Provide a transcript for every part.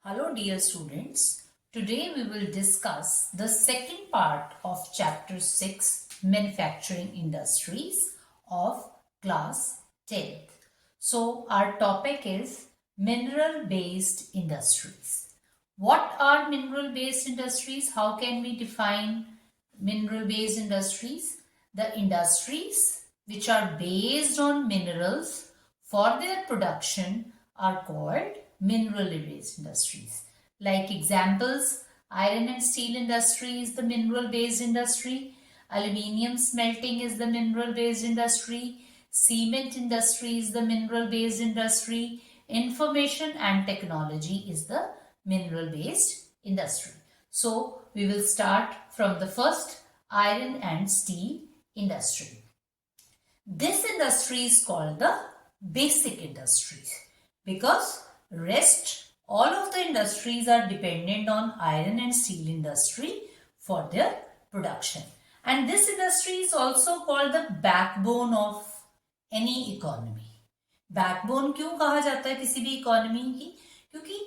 Hello dear students, today we will discuss the second part of chapter 6 manufacturing industries of class 10th. So our topic is mineral based industries. What are mineral based industries? How can we define mineral based industries? The industries which are based on minerals for their production are called mineral based industries. Like examples, iron and steel industry is the mineral based industry, aluminium smelting is the mineral based industry, cement industry is the mineral based industry, information and technology is the mineral based industry. So we will start from the first, iron and steel industry. This industry is called the basic industries because rest all of the industries are dependent on iron and steel industry for their production. And this industry is also called the backbone of any economy. Backbone क्यों कहा जाता है किसी भी economy की? क्योंकि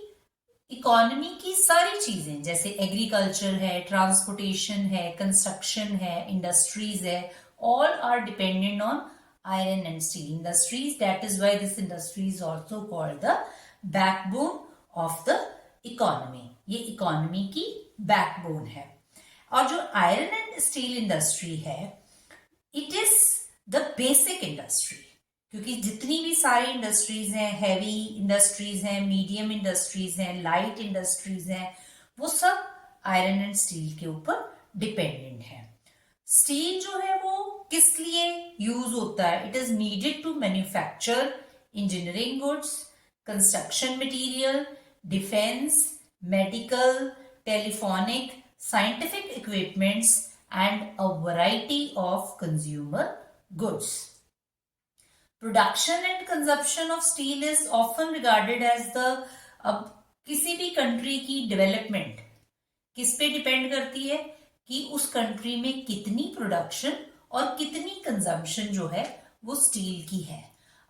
economy की सारी चीजें जैसे एग्रीकल्चर है, ट्रांसपोर्टेशन है, कंस्ट्रक्शन है, इंडस्ट्रीज है, all are dependent on iron and steel industries. That is why this industry is also called the backbone of the economy. ये इकोनॉमी की बैकबोन है. और जो आयरन एंड स्टील इंडस्ट्री है, it is the basic industry, क्योंकि जितनी भी सारी इंडस्ट्रीज हैं, हैवी इंडस्ट्रीज हैं, मीडियम इंडस्ट्रीज हैं, लाइट इंडस्ट्रीज हैं, वो सब आयरन एंड स्टील के ऊपर डिपेंडेंट है. स्टील जो है वो किस लिए यूज होता है? It is needed to manufacture engineering goods, construction material, defence, medical, telephonic, scientific equipments and a variety of consumer goods. Production and consumption of steel is often regarded as the अब किसी भी country की development किस पे depend करती है कि उस कंट्री में कितनी प्रोडक्शन और कितनी कंजम्पशन जो है वो स्टील की है.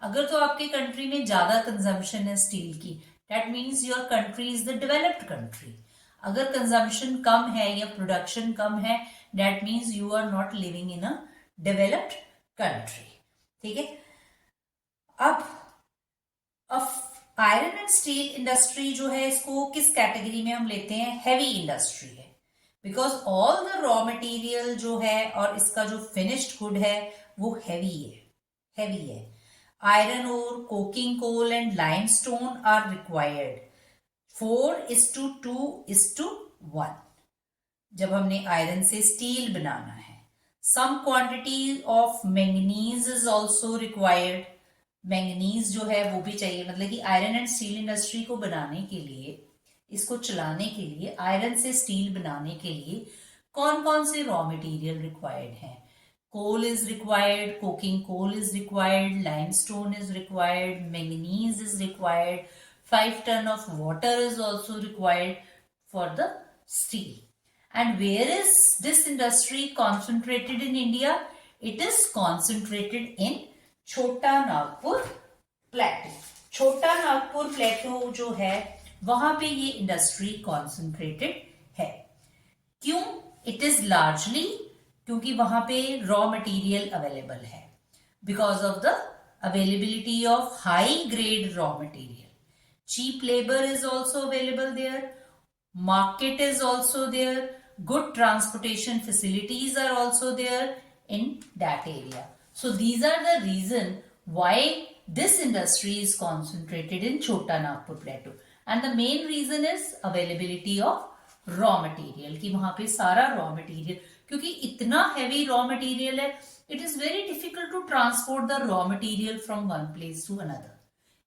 अगर तो आपके कंट्री में ज्यादा कंजम्पशन है स्टील की, that means your country is the developed country. अगर कंजम्पशन कम है या प्रोडक्शन कम है, that means you are not living in a developed country. ठीक है. अब आयरन एंड स्टील इंडस्ट्री जो है इसको किस कैटेगरी में हम लेते हैं? हैवी इंडस्ट्री है, because all the raw material जो है और इसका जो फिनिश्ड गुड है वो हैवी है. Iron ore, coking coal and limestone are required 4:2:1 जब हमने आयरन से स्टील बनाना है. Some quantity of manganese is also required. Manganese जो है वो भी चाहिए. मतलब कि आयरन एंड स्टील इंडस्ट्री को बनाने के लिए, इसको चलाने के लिए, आयरन से स्टील बनाने के लिए कौन कौन से रॉ मटेरियल रिक्वायर्ड हैं? Coal is required, coking coal is required, limestone is required, manganese is required, 5 ton of water is also required for the steel. And where is this industry concentrated in India? It is concentrated in Chota Nagpur Plateau. Chota Nagpur Plateau जो है वहां पे ये industry concentrated है. क्यों? It is largely क्योंकि वहां पे रॉ मटेरियल अवेलेबल है. Because of the availability of high grade raw material. Cheap labor is also available there. Market is also there. Good transportation facilities are also there in that area. So these are the reason why this industry is concentrated in Chota Nagpur Plateau. And the main reason is availability of raw material. कि वहां पे सारा raw material, क्योंकि इतना heavy raw material है, it is very difficult to transport the raw material from one place to another.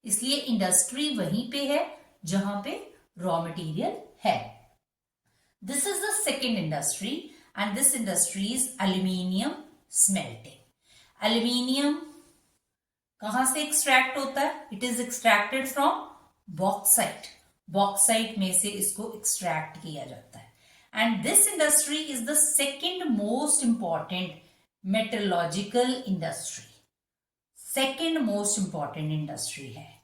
इसलिए industry वहीं पे है जहां पे रॉ मटेरियल है. This is the second industry and this industry is aluminium smelting. Aluminium कहां से एक्सट्रैक्ट होता है? It is extracted from bauxite. Bauxite में से इसको एक्सट्रैक्ट किया जाता है. And this industry is the second most important metallurgical industry. Second most important industry है.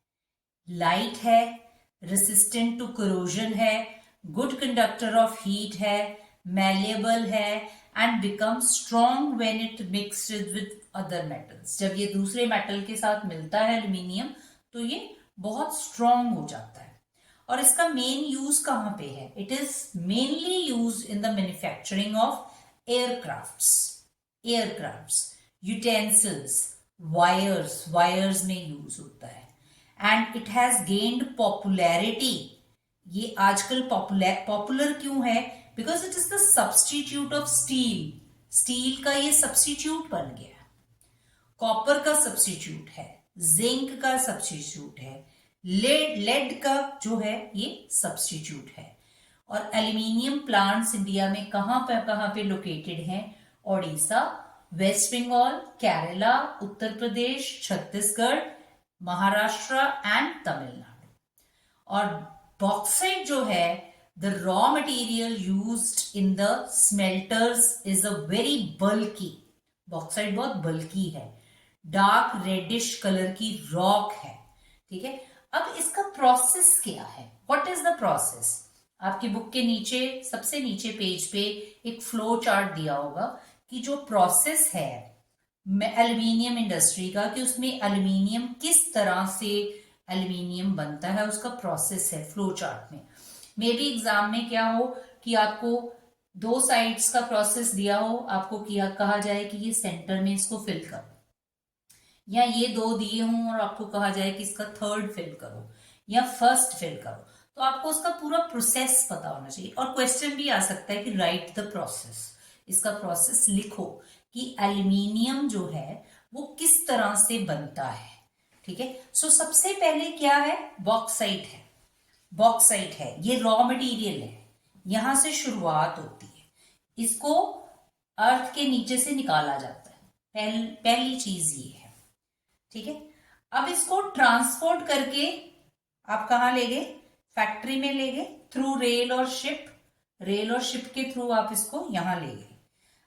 लाइट है, रेसिस्टेंट टू करोजन है, गुड कंडक्टर ऑफ हीट है, मैलेबल है and become strong when it mixed with other metals. जब ये दूसरे metal के साथ मिलता है एल्यूमिनियम तो ये बहुत स्ट्रॉन्ग हो जाता है। और इसका मेन यूज कहाँ पे है? It is mainly use in the manufacturing of aircrafts, utensils, wires में यूज होता है। And it has gained popularity. ये आजकल पॉपुलर क्यों है? Because it is the substitute of steel का ये सब्सटीट्यूट बन गया। कॉपर का सब्सटीट्यूट है, जिंक का सब्सटीट्यूट है, लेड का जो है ये सब्सटीट्यूट है। और एल्यूमिनियम प्लांट्स इंडिया में कहां पे लोकेटेड हैं? ओडिशा, वेस्ट बंगाल, केरला, उत्तर प्रदेश, छत्तीसगढ़, महाराष्ट्र एंड तमिलनाडु। और बॉक्साइट जो है, the raw material used in the smelters is a very bulky. Bauxite बहुत बल्की है, डार्क रेडिश कलर की रॉक है। ठीक है, अब इसका प्रोसेस क्या है? What is the process? आपकी बुक के नीचे, सबसे नीचे पेज पे एक फ्लो चार्ट दिया होगा कि जो प्रोसेस है एल्यूमिनियम इंडस्ट्री का, कि उसमें एल्यूमिनियम किस तरह से एल्यूमिनियम बनता है, उसका प्रोसेस है फ्लो चार्ट में। मे बी एग्जाम में क्या हो कि आपको दो साइड्स का प्रोसेस दिया हो, आपको कहा जाए कि ये सेंटर में इसको फिल करो, या ये दो दिए हों और आपको कहा जाए कि इसका थर्ड फिल करो या फर्स्ट फिल करो, तो आपको उसका पूरा प्रोसेस पता होना चाहिए। और क्वेश्चन भी आ सकता है कि राइट द प्रोसेस, इसका प्रोसेस लिखो कि एल्यूमिनियम जो है वो किस तरह से बनता है। ठीक है, सो सबसे पहले क्या है? बॉक्साइट है। बॉक्साइट है, ये रॉ मटेरियल है, यहां से शुरुआत होती है, इसको अर्थ के नीचे से निकाला जाता है। पहली चीज ये है। ठीक है, अब इसको ट्रांसपोर्ट करके आप कहां ले गए? फैक्ट्री में ले गए, थ्रू रेल और शिप। रेल और शिप के थ्रू आप इसको यहां ले गए।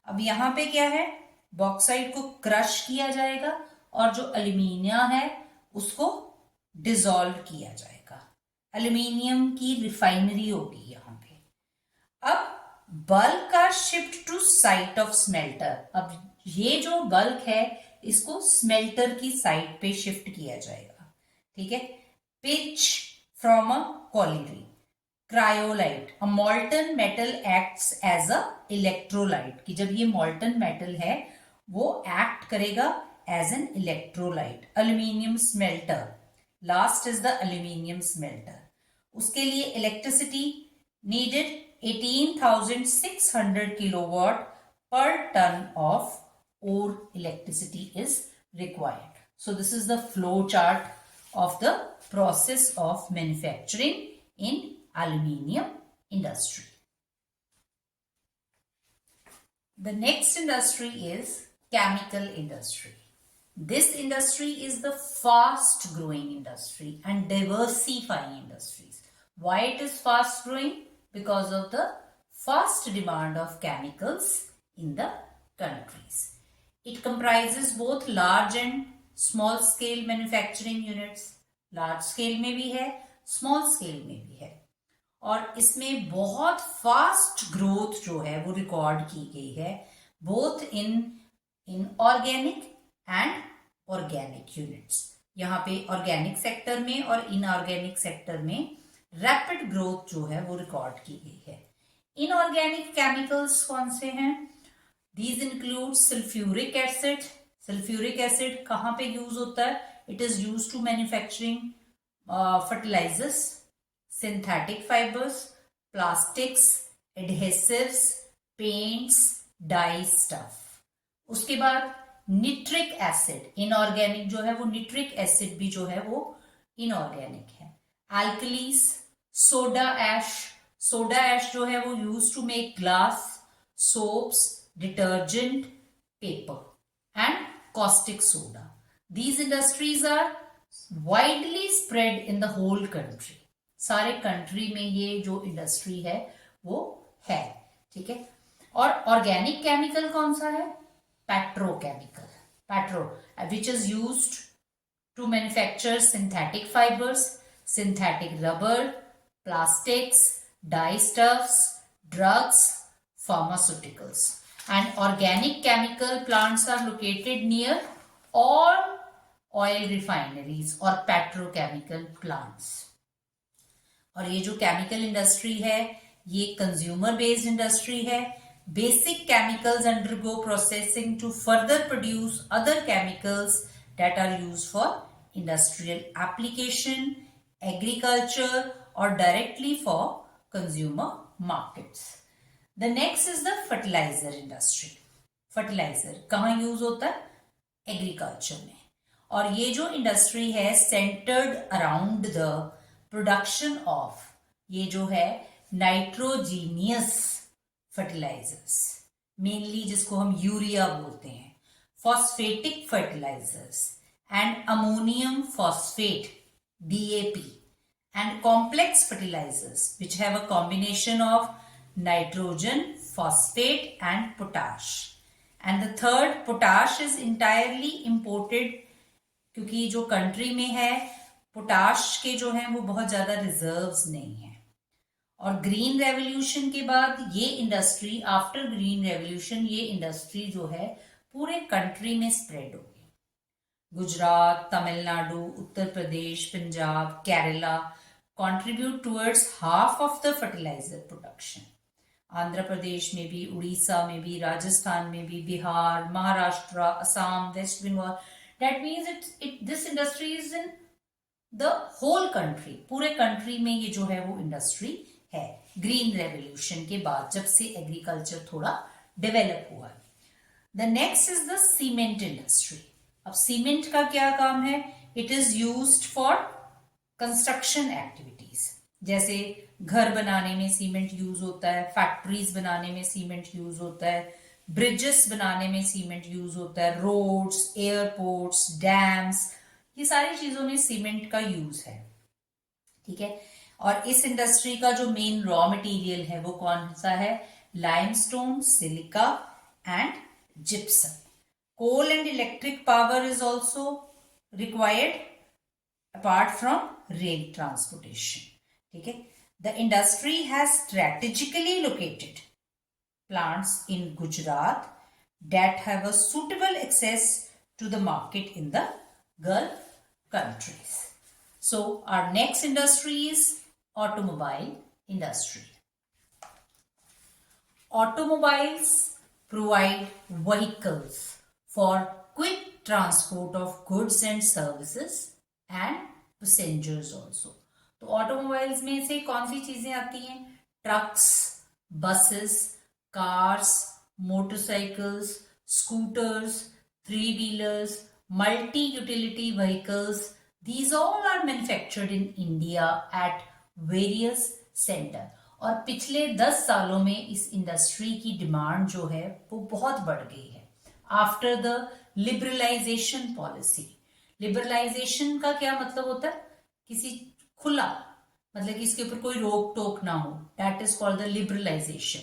अब यहां पे क्या है? बॉक्साइट को क्रश किया जाएगा और जो एल्यूमिनियम है उसको डिसॉल्व किया जाएगा। एल्यूमिनियम की रिफाइनरी होगी यहां पे। अब bulk are shift to site of smelter. अब ये जो बल्क है इसको स्मेल्टर की साइट पे शिफ्ट किया जाएगा। ठीक है, pitch from a colliery, cryolite, a molten metal acts as a electrolyte, कि जब ये मॉल्टन मेटल है वो एक्ट करेगा as an electrolyte. Aluminium smelter, last is the aluminium smelter. उसके लिए electricity needed 18,600 kilowatt per ton of ore electricity is required. So this is the flow chart of the process of manufacturing in aluminium industry. The next industry is chemical industry. This industry is the fast growing industry and diversifying industries. Why it is fast growing? Because of the fast demand of chemicals in the countries. It comprises both large and small scale manufacturing units. Large scale में भी है, small scale में भी है। और इसमें बहुत fast growth जो है वो रिकॉर्ड की गई है, both in organic and organic units. यहाँ पे ऑर्गेनिक सेक्टर में और इनऑर्गेनिक सेक्टर में रैपिड ग्रोथ जो है वो रिकॉर्ड की गई है। इनऑर्गेनिक केमिकल्स कौन से हैं? These include sulfuric acid. Sulfuric acid कहाँ पे यूज होता है? It is used to manufacturing fertilizers, synthetic fibers, plastics, adhesives, paints, dye stuff. उसके बाद निट्रिक एसिड, इनऑर्गेनिक जो है वो निट्रिक एसिड भी जो है वो इनऑर्गेनिक है। एल्कलीज, सोडा ऐश जो है वो use to make glass, soaps, detergent, paper and caustic soda. These industries are widely spread in the whole country. सारे कंट्री में ये जो इंडस्ट्री है वो है। ठीक है, और ऑर्गेनिक केमिकल कौन सा है? Petro, which is used to manufacture synthetic fibers, synthetic rubber, plastics, dyestuffs, drugs, pharmaceuticals. And organic chemical plants are located near all oil refineries or petrochemical plants. और ये जो केमिकल इंडस्ट्री है ये consumer based industry है. Basic chemicals undergo processing to further produce other chemicals that are used for industrial application, agriculture or directly for consumer markets. The next is the fertilizer industry. Fertilizer कहाँ use होता है? Agriculture में. और ये जो industry है centred around the production of ये जो है नाइट्रोजीनियस फर्टिलाइजर्स, मेनली जिसको हम यूरिया बोलते हैं, phosphatic fertilizers and ammonium phosphate DAP and complex fertilizers which have a combination of nitrogen, phosphate and potash. And the third, potash is entirely imported क्योंकि जो country में है पोटाश के जो है वो बहुत ज्यादा रिजर्व्स नहीं है. और ग्रीन रेवोल्यूशन के बाद ये इंडस्ट्री, आफ्टर ग्रीन रेवोल्यूशन ये इंडस्ट्री जो है पूरे कंट्री में स्प्रेड होगी. Gujarat, Tamil Nadu, Uttar Pradesh, Punjab, Kerala contribute towards half of the fertiliser production. Andhra Pradesh में भी, उड़ीसा में भी, राजस्थान में भी, Bihar, Maharashtra, Assam, West Bengal. That means this industry is in the whole country. पूरे कंट्री में ये जो है वो इंडस्ट्री है ग्रीन रेवोल्यूशन के बाद, जब से एग्रीकल्चर थोड़ा डेवलप हुआ है. The next is the cement industry. अब सीमेंट का क्या काम है? It is used for construction activities. जैसे घर बनाने में सीमेंट यूज होता है, फैक्ट्रीज बनाने में सीमेंट यूज होता है, ब्रिजेस बनाने में सीमेंट यूज होता है, रोड्स, एयरपोर्ट्स, डैम्स, ये सारी चीजों में सीमेंट का यूज है. ठीक है. और इस इंडस्ट्री का जो मेन रॉ मटेरियल है वो कौन सा है? Limestone, silica and gypsum. Coal and electric power is also required apart from rail transportation. ठीक है. The industry has strategically located plants in Gujarat that have a suitable access to the market in the Gulf countries. So our next industry is automobile industry. Automobiles provide vehicles for quick transport of goods and services and passengers also. तो automobiles में से कौन सी चीजें आती हैं? Trucks, buses, cars, motorcycles, scooters, three wheelers, multi utility vehicles. These all are manufactured in India at various centers. और पिछले 10 सालों में इस इंडस्ट्री की डिमांड जो है वो बहुत बढ़ गई है after the liberalisation policy. Liberalisation का क्या मतलब होता है? किसी खुला, मतलब कि इसके ऊपर कोई रोक टोक ना हो, that is called the liberalisation.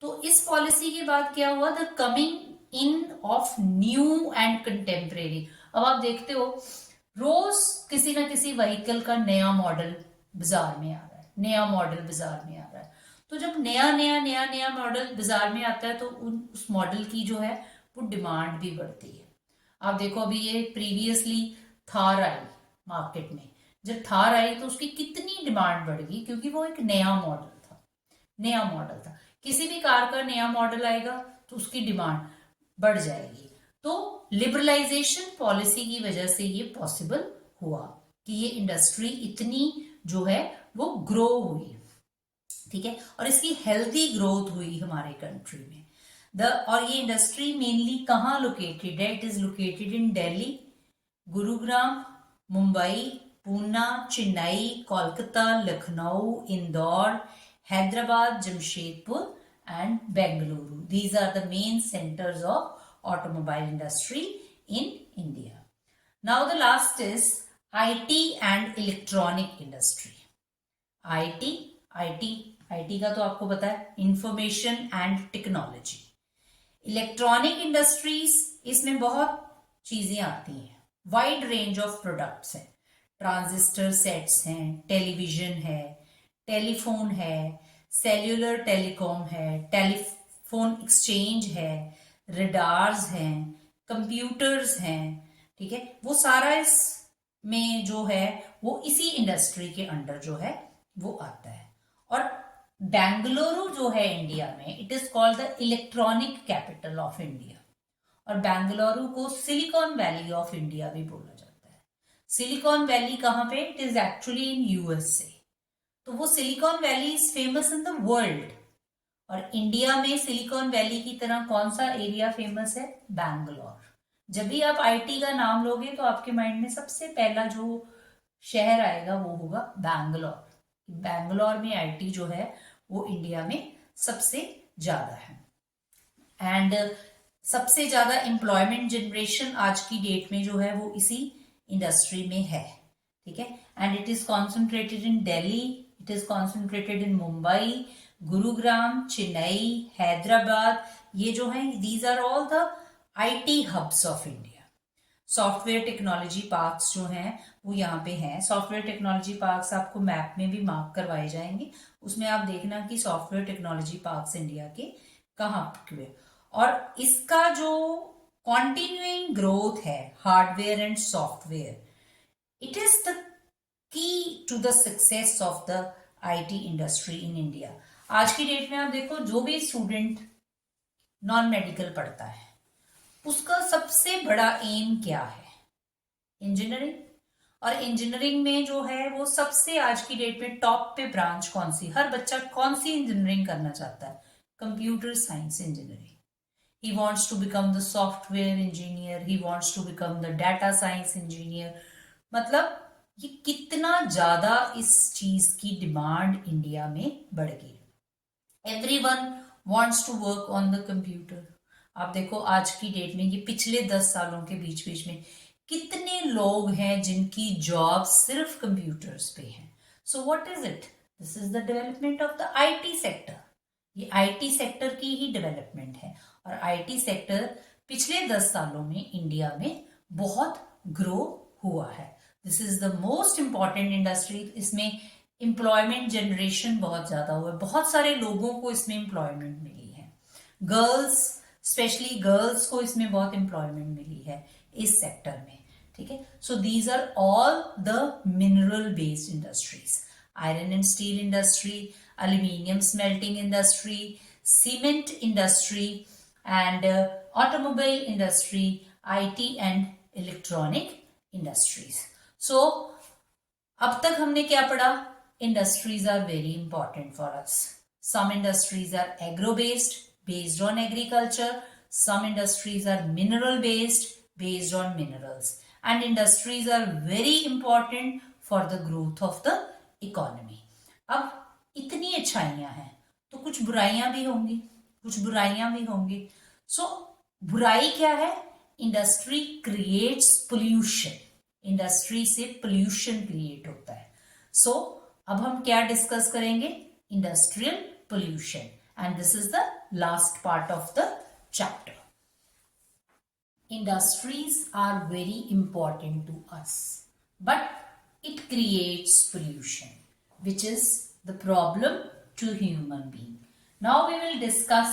तो इस पॉलिसी के बाद क्या हुआ? The coming in of new and contemporary. अब आप देखते हो रोज किसी ना किसी व्हीकल का नया मॉडल बाजार में आ रहा है, नया मॉडल बाजार में आ रहा है. तो जब नया मॉडल बाजार में आता है तो उस मॉडल की जो है वो डिमांड भी बढ़ती है. आप देखो अभी ये प्रीवियसली थार आई मार्केट में. जब थार आई तो उसकी कितनी डिमांड बढ़ गई, क्योंकि वो एक नया मॉडल था. किसी भी कार का नया मॉडल आएगा तो उसकी डिमांड बढ़ जाएगी. तो लिबरलाइजेशन पॉलिसी की वजह से ये पॉसिबल हुआ कि ये इंडस्ट्री इतनी जो है वो ग्रो हुई. ठीक है. और इसकी हेल्दी ग्रोथ हुई हमारे कंट्री में. और ये इंडस्ट्री मेनली कहाँ लोकेटेड है? It is located in Delhi, Gurugram, Mumbai, Poona, Chennai, Kolkata, Lucknow, Indore, Hyderabad, Jamshedpur and Bengaluru. These are the main centres of automobile industry in India. Now the last is IT and electronic industry. IT का तो आपको पता है information and technology. Electronic industries, इसमें बहुत चीजें आती हैं, वाइड रेंज ऑफ प्रोडक्ट्स हैं. ट्रांजिस्टर सेट्स हैं, टेलीविजन है, टेलीफोन है, सेल्यूलर टेलीकॉम है, टेलीफोन एक्सचेंज है, रडार्स हैं, कंप्यूटर्स हैं, ठीक है। वो सारा इस में जो है वो इसी इंडस्ट्री के अंडर जो है वो आता है। और बेंगलुरु जो है इंडिया में, it is called the electronic capital of India, और बेंगलुरु को सिलिकॉन वैली ऑफ इंडिया भी बोला जाता है। सिलिकॉन वैली कहाँ पे? It is actually in USA. तो वो silicon valley is famous in the world, और इंडिया में सिलिकॉन वैली की तरह कौन सा एरिया फेमस है? बैंगलोर। जब भी आप आईटी का नाम लोगे तो आपके माइंड में सबसे पहला जो शहर आएगा वो होगा बैंगलोर। बैंगलोर में आईटी जो है वो इंडिया में सबसे ज्यादा है। एंड सबसे ज्यादा एम्प्लॉयमेंट जनरेशन आज की डेट में जो है वो इसी इंडस्ट्री में है, ठीक है। And it is concentrated in Delhi, it is concentrated in Mumbai, Gurugram, Chennai, Hyderabad. ये जो है these are all the IT hubs of India. Software technology parks जो हैं वो यहाँ पे हैं। सॉफ्टवेयर टेक्नोलॉजी पार्क्स आपको मैप में भी मार्क करवाए जाएंगे, उसमें आप देखना कि सॉफ्टवेयर टेक्नोलॉजी पार्क्स इंडिया के कहाँ पे। और इसका जो कॉन्टिन्यूइंग ग्रोथ है hardware and software, it is the key to the success of the IT industry in India. आज की डेट में आप देखो, जो भी स्टूडेंट नॉन मेडिकल पढ़ता है उसका सबसे बड़ा एम क्या है? इंजीनियरिंग। और इंजीनियरिंग में जो है वो सबसे आज की डेट में टॉप पे ब्रांच कौन सी? हर बच्चा कौन सी इंजीनियरिंग करना चाहता है? Computer science engineering. He wants to become the software engineer, he wants to become the data science engineer। मतलब ये कितना ज्यादा इस चीज की डिमांड इंडिया में बढ़ गई। Everyone wants to work on the computer. आप देखो आज की डेट में, ये पिछले 10 सालों के बीच बीच में कितने लोग हैं जिनकी जॉब सिर्फ कंप्यूटर्स पे है। So what is it? This is the development of the IT sector. ये आईटी सेक्टर की ही डेवलपमेंट है, और आईटी सेक्टर पिछले 10 सालों में इंडिया में बहुत ग्रो हुआ है। This is the most important industry. इसमें एम्प्लॉयमेंट जनरेशन बहुत ज्यादा हुआ है, बहुत सारे लोगों को इसमें एम्प्लॉयमेंट मिली है। गर्ल्स, स्पेशली गर्ल्स को इसमें बहुत एम्प्लॉयमेंट मिली है इस सेक्टर में, ठीक है। So these are all the mineral based industries. Iron and steel industry, aluminium smelting industry, cement industry, and automobile industry, IT and electronic industries. So अब तक हमने क्या पढ़ा? Industries are very important for us. Some industries are agro based, based on agriculture. Some industries are mineral based, based on minerals. And industries are very important for the growth of the economy. अब इतनी अच्छाइयां हैं तो कुछ बुराइयां भी होंगी, कुछ बुराइयां भी होंगी। सो बुराई क्या है? Industry creates pollution. इंडस्ट्री से पोल्यूशन क्रिएट होता है। सो अब हम क्या डिस्कस करेंगे? Industrial pollution, and this is the last part of the chapter. Industries are very important to us, but it creates pollution which is the problem to human being. Now we will discuss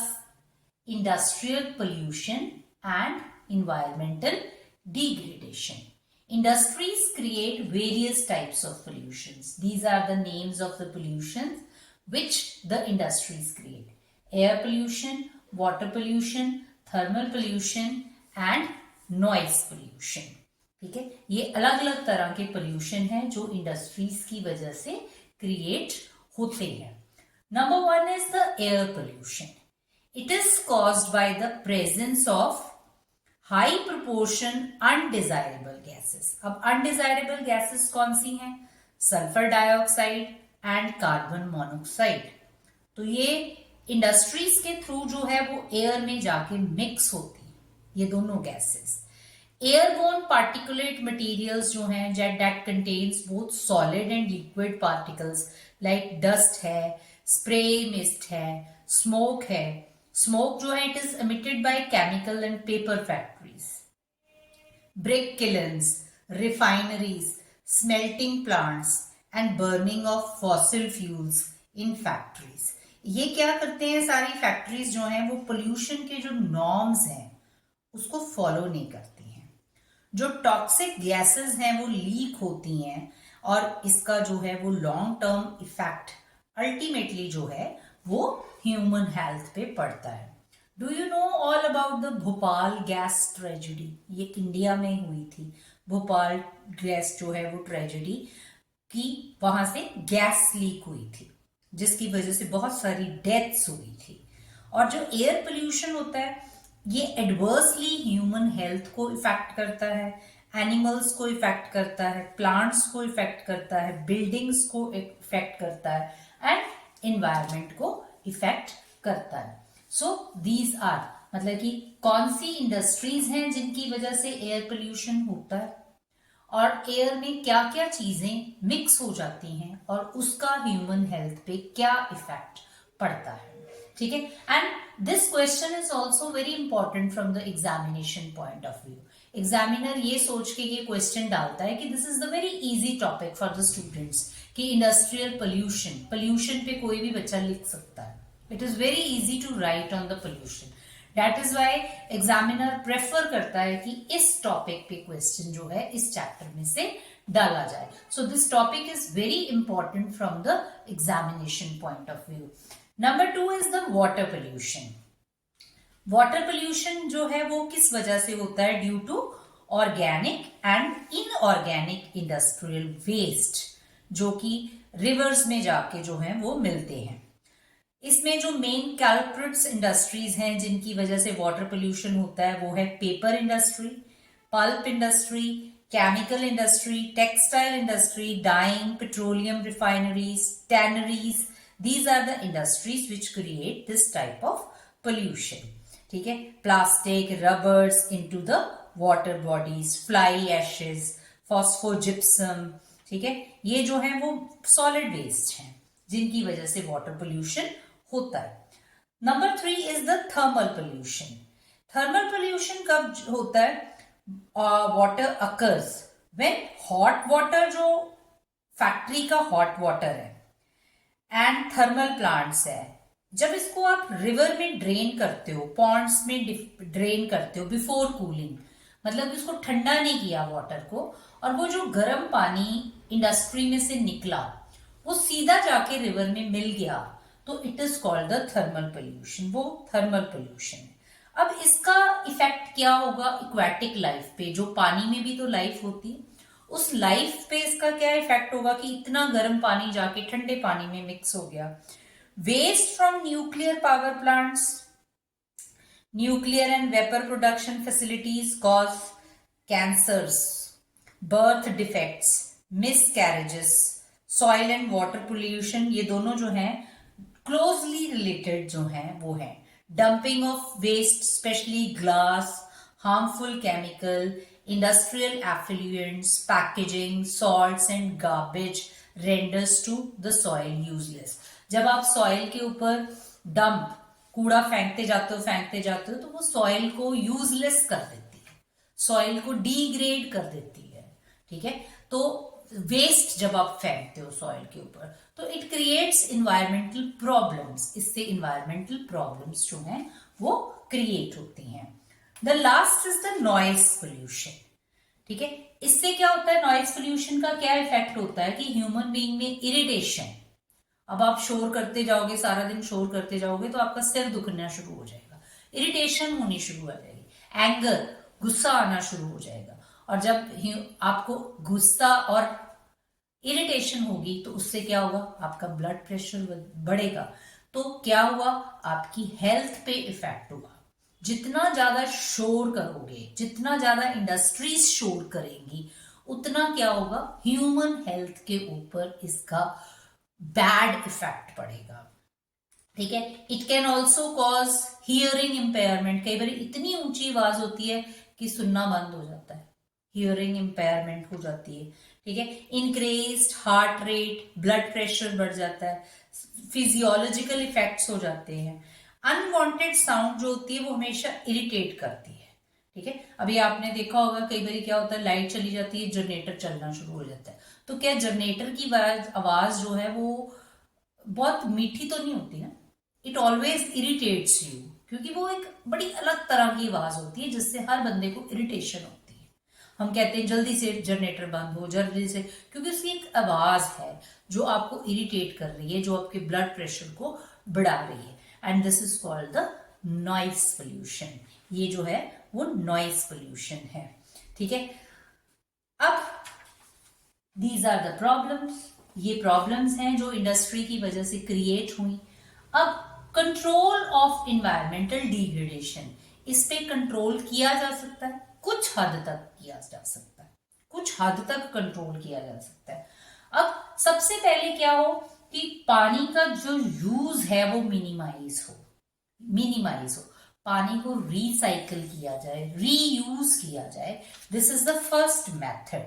industrial pollution and environmental degradation. Industries create various types of pollutions. These are the names of the pollutions which the industries create: air pollution, water pollution, thermal pollution and noise pollution. ठीक है, ये अलग अलग तरह के pollution हैं जो industries की वजह से क्रिएट होते हैं। Number 1 is the air pollution. It is caused by the presence of high proportion undesirable gases. अब undesirable gases कौन सी हैं? Sulphur dioxide and carbon monoxide. तो ये इंडस्ट्रीज के थ्रू जो है वो एयर में जाके मिक्स होती है, ये दोनों गैसेस। एयरबोर्न पार्टिकुलेट मटेरियल्स जो हैं that contains both solid and liquid particles, like dust है, स्प्रे मिस्ट है, स्मोक है। स्मोक जो है it is emitted by chemical and paper factories, brick kilns, refineries, smelting plants and burning of fossil fuels in factories. ये क्या करते हैं, सारी फैक्ट्रीज जो हैं वो पोल्यूशन के जो नॉर्म्स हैं उसको फॉलो नहीं करती हैं, जो टॉक्सिक गैसेस हैं वो लीक होती हैं और इसका जो है वो लॉन्ग टर्म इफेक्ट अल्टीमेटली जो है वो ह्यूमन हेल्थ पे पड़ता है. Do you know all about the Bhopal gas tragedy? ये इंडिया में हुई थी. भोपाल गैस जो है वो ट्रेजेडी की, वहां से गैस लीक हुई थी जिसकी वजह से बहुत सारी डेथ्स हुई थी. और जो एयर पोल्यूशन होता है ये एडवर्सली ह्यूमन हेल्थ को इफेक्ट करता है, एनिमल्स को इफेक्ट करता है, प्लांट्स को इफेक्ट करता है, बिल्डिंग्स को इफेक्ट करता है एंड एनवायरमेंट को इफेक्ट करता है. सो दीज आर, मतलब कि कौन सी इंडस्ट्रीज हैं जिनकी वजह से एयर पोल्यूशन होता है और एयर में क्या क्या चीजें मिक्स हो जाती हैं और उसका ह्यूमन हेल्थ पे क्या इफेक्ट पड़ता है. ठीक है. And this question is also very important from the examination point of view. Examiner ये सोच के ये क्वेश्चन डालता है कि this is the very easy topic for the students कि इंडस्ट्रियल पोल्यूशन पे कोई भी बच्चा लिख सकता है. It is very easy to write on the pollution. That is why examiner prefer करता है कि इस टॉपिक पे क्वेश्चन जो है इस चैप्टर में से डाला जाए. So this topic is very important from the examination point of view. Number 2 is the water pollution. Water pollution जो है वो किस वजह से होता है? Due to organic and inorganic industrial waste जो कि रिवर्स में जाके जो है वो मिलते हैं. इसमें जो मेन कैल्प्रिट्स इंडस्ट्रीज हैं जिनकी वजह से वाटर पोल्यूशन होता है वो है paper industry, pulp industry, chemical industry, textile industry, dyeing, petroleum refineries, tanneries. These are the industries which create this type of pollution. ठीक है. Plastic, rubbers into the water bodies, fly ashes, phosphogypsum. ठीक है. ये जो है वो solid waste हैं जिनकी वजह से water pollution होता है. Number 3 is the thermal pollution. Thermal pollution कब होता है? Water occurs when hot water जो फैक्ट्री का hot water है एंड थर्मल प्लांट्स है, जब इसको आप रिवर में ड्रेन करते हो, पॉन्ड्स में ड्रेन करते हो बिफोर कूलिंग, मतलब इसको ठंडा नहीं किया वाटर को, और वो जो गर्म पानी इंडस्ट्री में से निकला वो सीधा जाके रिवर में मिल गया, तो it is called the thermal pollution. वो थर्मल पोल्यूशन है. अब इसका इफेक्ट क्या होगा इक्वेटिक लाइफ पे, जो पानी में भी तो लाइफ होती है, उस लाइफ पे इसका क्या इफेक्ट होगा कि इतना गर्म पानी जाके ठंडे पानी में मिक्स हो गया. Waste from nuclear power plants, nuclear and vapour production facilities cause cancers, birth defects, miscarriages, soil and water pollution. ये दोनों जो हैं क्लोजली रिलेटेड जो हैं वो हैं. Dumping of waste specially glass, harmful chemical, industrial effluents, packaging, salts and garbage renders to the soil useless. जब आप सॉइल के ऊपर डंप कूड़ा फेंकते जाते हो तो वो सॉइल को यूजलेस कर देती है, सॉइल को डीग्रेड कर देती है. ठीक है. तो वेस्ट जब आप फेंकते हो सॉइल के ऊपर तो इट क्रिएट्स इन्वायरमेंटल प्रॉब्लम्स. इससे इन्वायरमेंटल प्रॉब्लम्स जो हैं वो क्रिएट होती हैं. The last is the noise pollution. ठीक है. इससे क्या होता है? नॉइज पोल्यूशन का क्या इफेक्ट होता है कि ह्यूमन बीइंग में इरिटेशन. अब आप शोर करते जाओगे, सारा दिन शोर करते जाओगे तो आपका सिर दुखना शुरू हो जाएगा, इरिटेशन होनी शुरू हो जाएगी, एंगर, गुस्सा आना शुरू हो जाएगा. और जब आपको गुस्सा और इरिटेशन होगी तो उससे क्या होगा? आपका ब्लड प्रेशर बढ़ेगा. तो क्या हुआ? आपकी हेल्थ पे इफेक्ट हुआ. जितना ज्यादा शोर करोगे, जितना ज्यादा इंडस्ट्रीज शोर करेंगी, उतना क्या होगा? ह्यूमन हेल्थ के ऊपर इसका बैड इफेक्ट पड़ेगा. ठीक है. It can also cause hearing impairment. कई बार इतनी ऊंची आवाज होती है कि सुनना बंद हो जाता है, हियरिंग इम्पेयरमेंट हो जाती है. ठीक है. Increased heart rate, blood pressure बढ़ जाता है, फिजियोलॉजिकल इफेक्ट्स हो जाते हैं. अनवांटेड साउंड जो होती है वो हमेशा इरिटेट करती है. ठीक है। अभी आपने देखा होगा कई बार क्या होता है, लाइट चली जाती है, जनरेटर चलना शुरू हो जाता है, तो क्या जनरेटर की आवाज जो है वो बहुत मीठी तो नहीं होती ना, इट ऑलवेज इरिटेट्स यू, क्योंकि वो एक बड़ी अलग तरह की आवाज होती है जिससे हर बंदे को इरिटेशन होती है। हम कहते हैं जल्दी से जनरेटर बंद हो, जल्दी से, क्योंकि उसकी एक आवाज है जो आपको इरिटेट कर रही है, जो आपके ब्लड प्रेशर को बढ़ा रही है, and this is called the noise pollution. ये जो है वो नॉइस पोल्यूशन है। ठीक है। अब दीज आर द प्रॉब्लम्स, ये प्रॉब्लम्स हैं जो इंडस्ट्री की वजह से क्रिएट हुई। अब कंट्रोल ऑफ इन्वायरमेंटल डिग्रेडेशन, इस पे कंट्रोल किया जा सकता है, कुछ हद तक किया जा सकता है, कुछ हद तक कंट्रोल किया जा सकता है। अब सबसे पहले क्या हो कि पानी का जो यूज है वो मिनिमाइज हो, पानी को रिसाइकल किया जाए, रीयूज किया जाए। This is the first method,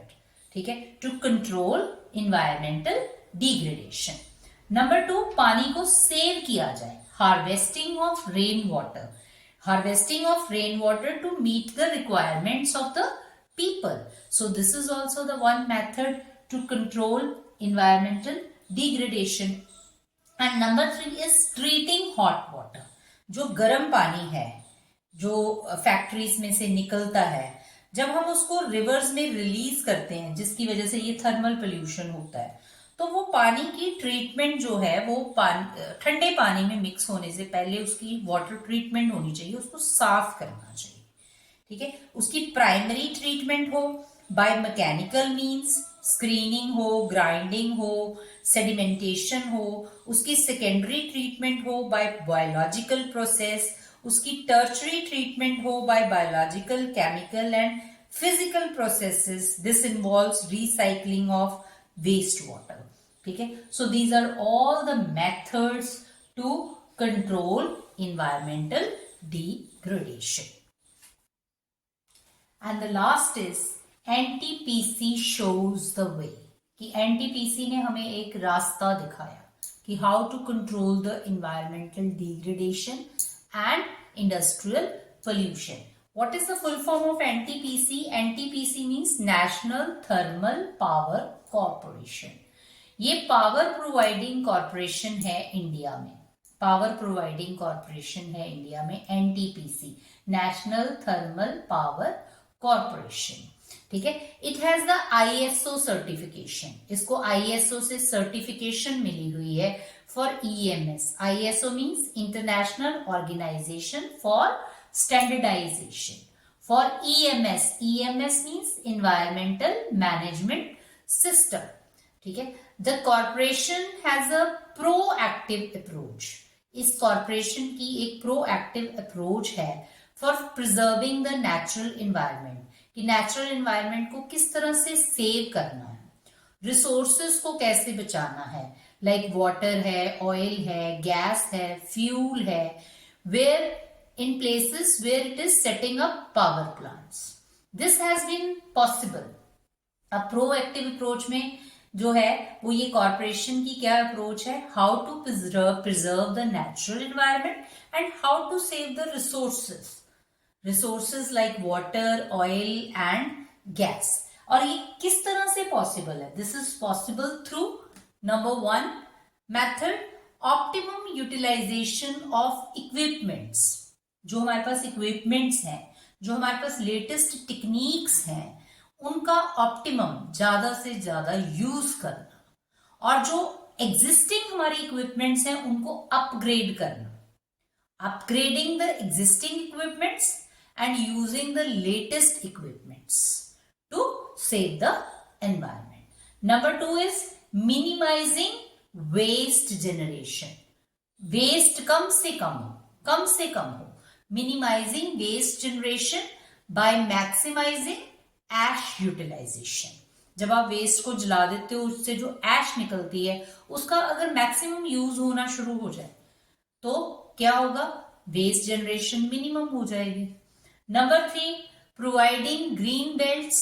ठीक है, to control environmental degradation. Number 2, पानी को सेव किया जाए, harvesting of rain water, harvesting of rain water to meet the requirements of the people. So this is also the one method to control environmental degradation. And number 3 is treating hot water. जो गर्म पानी है जो factories में से निकलता है, जब हम उसको रिवर्स में रिलीज करते हैं जिसकी वजह से ये थर्मल पोल्यूशन होता है, तो वो पानी की ट्रीटमेंट जो है वो ठंडे पानी में मिक्स होने से पहले उसकी वाटर ट्रीटमेंट होनी चाहिए, उसको साफ करना चाहिए। ठीक है। उसकी प्राइमरी ट्रीटमेंट हो बाय मैकेनिकल मींस, स्क्रीनिंग हो, ग्राइंडिंग हो, सेडिमेंटेशन हो। उसकी सेकेंडरी ट्रीटमेंट हो बाय बायोलॉजिकल प्रोसेस, उसकी टर्शरी ट्रीटमेंट हो by biological, chemical and physical processes. This involves recycling of waste water. ठीक है। So these are all the methods to control environmental degradation. And the last is NTPC shows the way, कि NTPC ने हमें एक रास्ता दिखाया कि how to control the environmental degradation and industrial pollution. What is the full form of NTPC? NTPC means national thermal power corporation. ये power providing corporation है India में, पावर प्रोवाइडिंग कॉर्पोरेशन है इंडिया में NTPC, national thermal power corporation. ठीक है। It has the ISO certification, इसको ISO से certification मिली हुई है for EMS. ISO means international organisation for standardisation. For EMS, EMS means environmental management system. ठीक है। The corporation has a proactive approach, इस कॉर्पोरेशन की एक प्रोएक्टिव अप्रोच है for preserving the natural environment, कि नेचुरल इन्वायरमेंट को किस तरह से सेव करना है, रिसोर्सेज को कैसे बचाना है, लाइक वाटर है, ऑयल है, गैस है, फ्यूल है, where in places where it is setting up power plants. This has been possible. अब प्रोएक्टिव अप्रोच में जो है वो ये कॉर्पोरेशन की क्या अप्रोच है, how to preserve the natural environment and how to save the resources like water, oil and gas. और ये किस तरह से पॉसिबल है? This is possible through number 1 method, optimum utilisation of equipments. जो हमारे पास इक्विपमेंट्स हैं, जो हमारे पास लेटेस्ट टेक्निक्स हैं, उनका ऑप्टिमम ज्यादा से ज्यादा यूज करना, और जो एग्जिस्टिंग हमारी इक्विपमेंट्स हैं उनको अपग्रेड करना, upgrading the existing equipments and using the latest equipments to save the environment. Number 2 is minimizing waste generation. Waste कम से कम हो, minimizing waste generation by maximizing ash utilization. जब आप वेस्ट को जला देते हो, उससे जो एश निकलती है उसका अगर मैक्सिमम यूज होना शुरू हो जाए तो क्या होगा, वेस्ट जनरेशन मिनिमम हो जाएगी। Number 3, providing green belts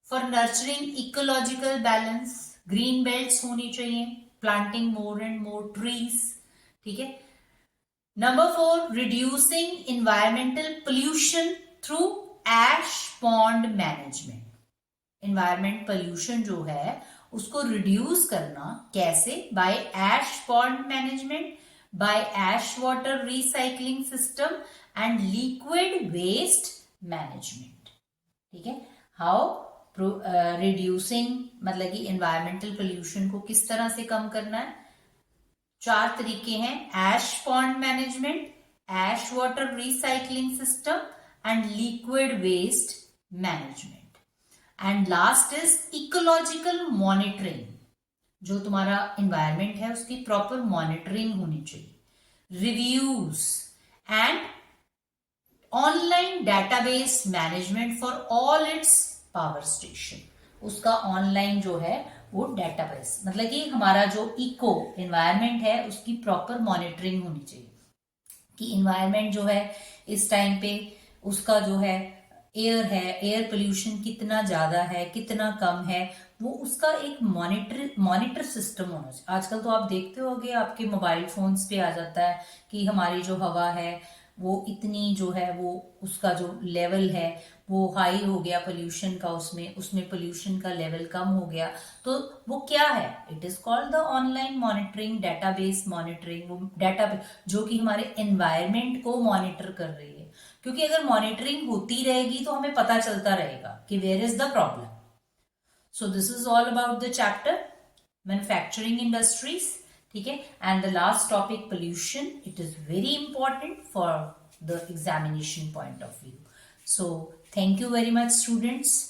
for nurturing ecological balance. Green belts होनी चाहिए, planting more and more trees. ठीक है। Number 4, reducing environmental pollution through ash pond management, environment pollution जो है उसको रिड्यूस करना कैसे, by ash pond management, by ash water recycling system and liquid waste management. ठीक है, हाउ रिड्यूसिंग मतलब कि एनवायरमेंटल पोल्यूशन को किस तरह से कम करना है। 4 तरीके हैं, ash pond management, ash water recycling system and liquid waste management. And last is ecological monitoring, जो तुम्हारा एनवायरमेंट है उसकी प्रॉपर मॉनिटरिंग होनी चाहिए, reviews and online database management for all its power station. उसका ऑनलाइन जो है वो डेटाबेस, मतलब कि हमारा जो इको एनवायरमेंट है उसकी प्रॉपर मॉनिटरिंग होनी चाहिए कि एनवायरमेंट जो है इस टाइम पे उसका जो है एयर पोल्यूशन कितना ज्यादा है कितना कम है, वो उसका एक मॉनिटर सिस्टम होना चाहिए। आजकल तो आप देखते होंगे आपके मोबाइल फोन्स पे आ जाता है कि हमारी जो हवा है वो इतनी जो है वो उसका जो लेवल है वो हाई हो गया पोल्यूशन का, उसमें पोल्यूशन का लेवल कम हो गया। तो वो क्या है, it is called the online monitoring, database monitoring. वो डेटाबेस जो कि हमारे एनवायरमेंट को मॉनिटर कर रही है, क्योंकि अगर मॉनिटरिंग होती रहेगी तो हमें पता चलता रहेगा कि where is the problem. So this is all about the chapter manufacturing industries. ठीक है, and the last topic pollution, it is very important for the examination point of view. So thank you very much, students.